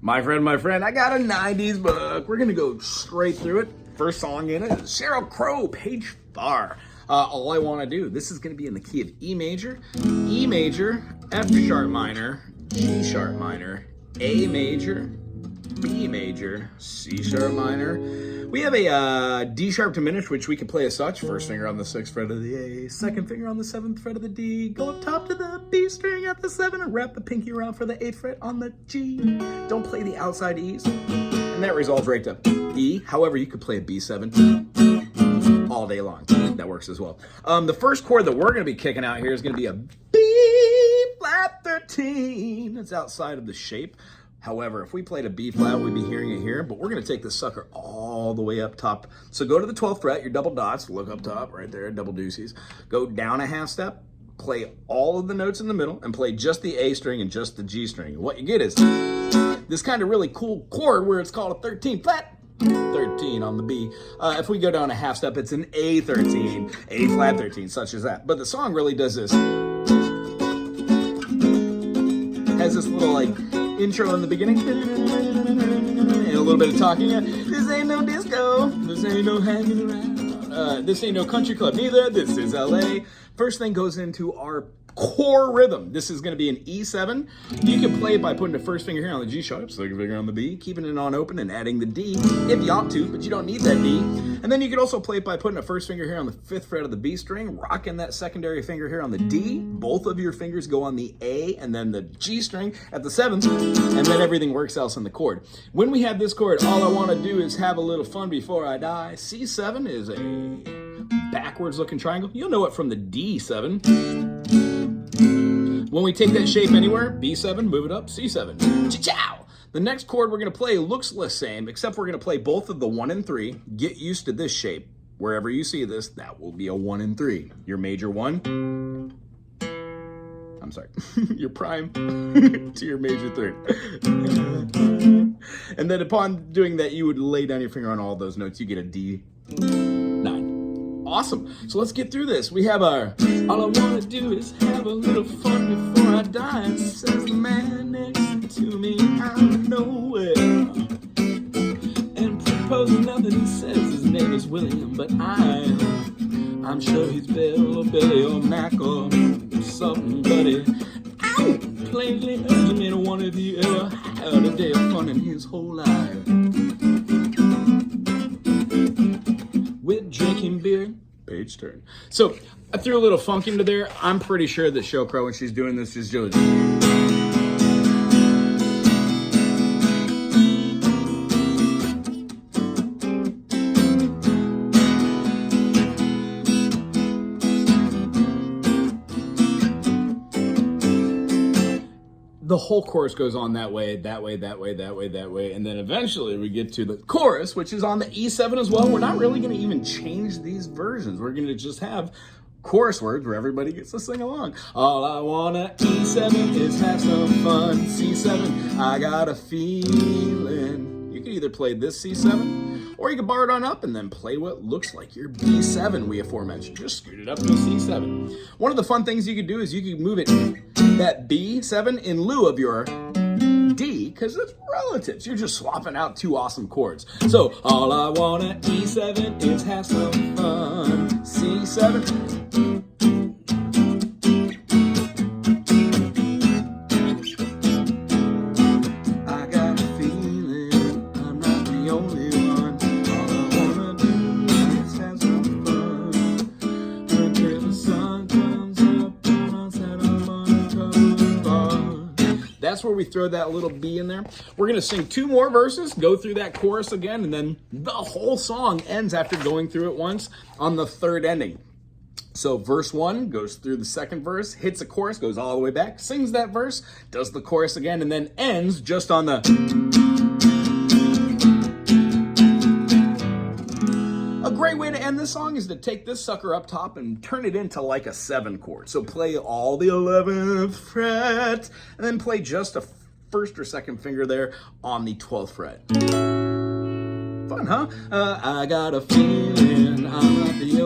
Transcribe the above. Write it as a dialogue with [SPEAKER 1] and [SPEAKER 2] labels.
[SPEAKER 1] My friend, I got a 90s book. We're gonna go straight through it. First song in it is Sheryl Crow, Page Far. All I wanna do, this is gonna be in the key of E major, F sharp minor, G sharp minor, A major, B major, C sharp minor. We have a D sharp diminished, which we can play as such. First finger on the 6th fret of the A, second finger on the 7th fret of the D. Go up top to the B string at the 7 and wrap the pinky around for the 8th fret on the G. Don't play the outside E's. And that resolves right to E. However, you could play a B7 all day long. That works as well. The first chord that we're going to be kicking out here is going to be a B flat 13. It's outside of the shape. However, if we played a B flat, we'd be hearing it here, but we're gonna take this sucker all the way up top. So go to the 12th fret, your double dots, look up top, right there, double deuces. Go down a half step, play all of the notes in the middle, and play just the A string and just the G string. And what you get is this kind of really cool chord where it's called a 13 flat, 13 on the B. If we go down a half step, it's an A13, A flat 13, such as that. But the song really does this. Has this little like intro in the beginning and a little bit of talking. This ain't no disco, this ain't no hanging around, this ain't no country club neither, this is LA. First thing goes into our core rhythm. This is going to be an E7. You can play it by putting the first finger here on the G sharp, second finger on the B, keeping it on open and adding the D if you ought to, but you don't need that D. And then you can also play it by putting a first finger here on the 5th fret of the B string, rocking that secondary finger here on the D. Both of your fingers go on the A and then the G string at the 7th, and then everything works else in the chord. When we have this chord, all I want to do is have a little fun before I die. C7 is a backwards looking triangle. You'll know it from the D7. When we take that shape anywhere, B7, move it up, C7. Cha-chow! The next chord we're going to play looks the same, except we're going to play both of the 1 and 3. Get used to this shape. Wherever you see this, that will be a 1 and 3. Your major 1. I'm sorry. Your prime to your major 3. And then upon doing that, you would lay down your finger on all those notes. You get a D9. Awesome. So let's get through this. We have our all I want to do is have a little fun before I die, says the man next to me out of nowhere. And proposing nothing, he says his name is William, but I'm sure he's Bill or Billy or Mac or something, buddy. Ow! Plainly heard me, one of you ever had a day of fun in his whole life. With drinking beer, page turn. So I threw a little funk into there. I'm pretty sure that Sheryl Crow, when she's doing this, is doing the whole chorus goes on that way, that way, that way, that way, that way, and then eventually we get to the chorus, which is on the E7 as well. We're not really going to even change these versions. We're going to just have chorus words where everybody gets to sing along. All I wanna E7 is have some fun. C7, I got a feeling. You can either play this C7, or you can bar it on up and then play what looks like your B7 we aforementioned. Just scoot it up to a C7. One of the fun things you could do is you could move it, that B7, in lieu of your D, because it's relatives. You're just swapping out two awesome chords. So, all I wanna E7 is have some fun. C7. That's where we throw that little B in there. We're going to sing 2 more verses, go through that chorus again, and then the whole song ends after going through it once on the 3rd ending. So verse 1 goes through the 2nd verse, hits the chorus, goes all the way back, sings that verse, does the chorus again, and then ends just on the... A great way to end this song is to take this sucker up top and turn it into like a 7 chord. So play all the 11th fret, and then play just a 1st or 2nd finger there on the 12th fret. Fun, huh? I got a feeling I'm not the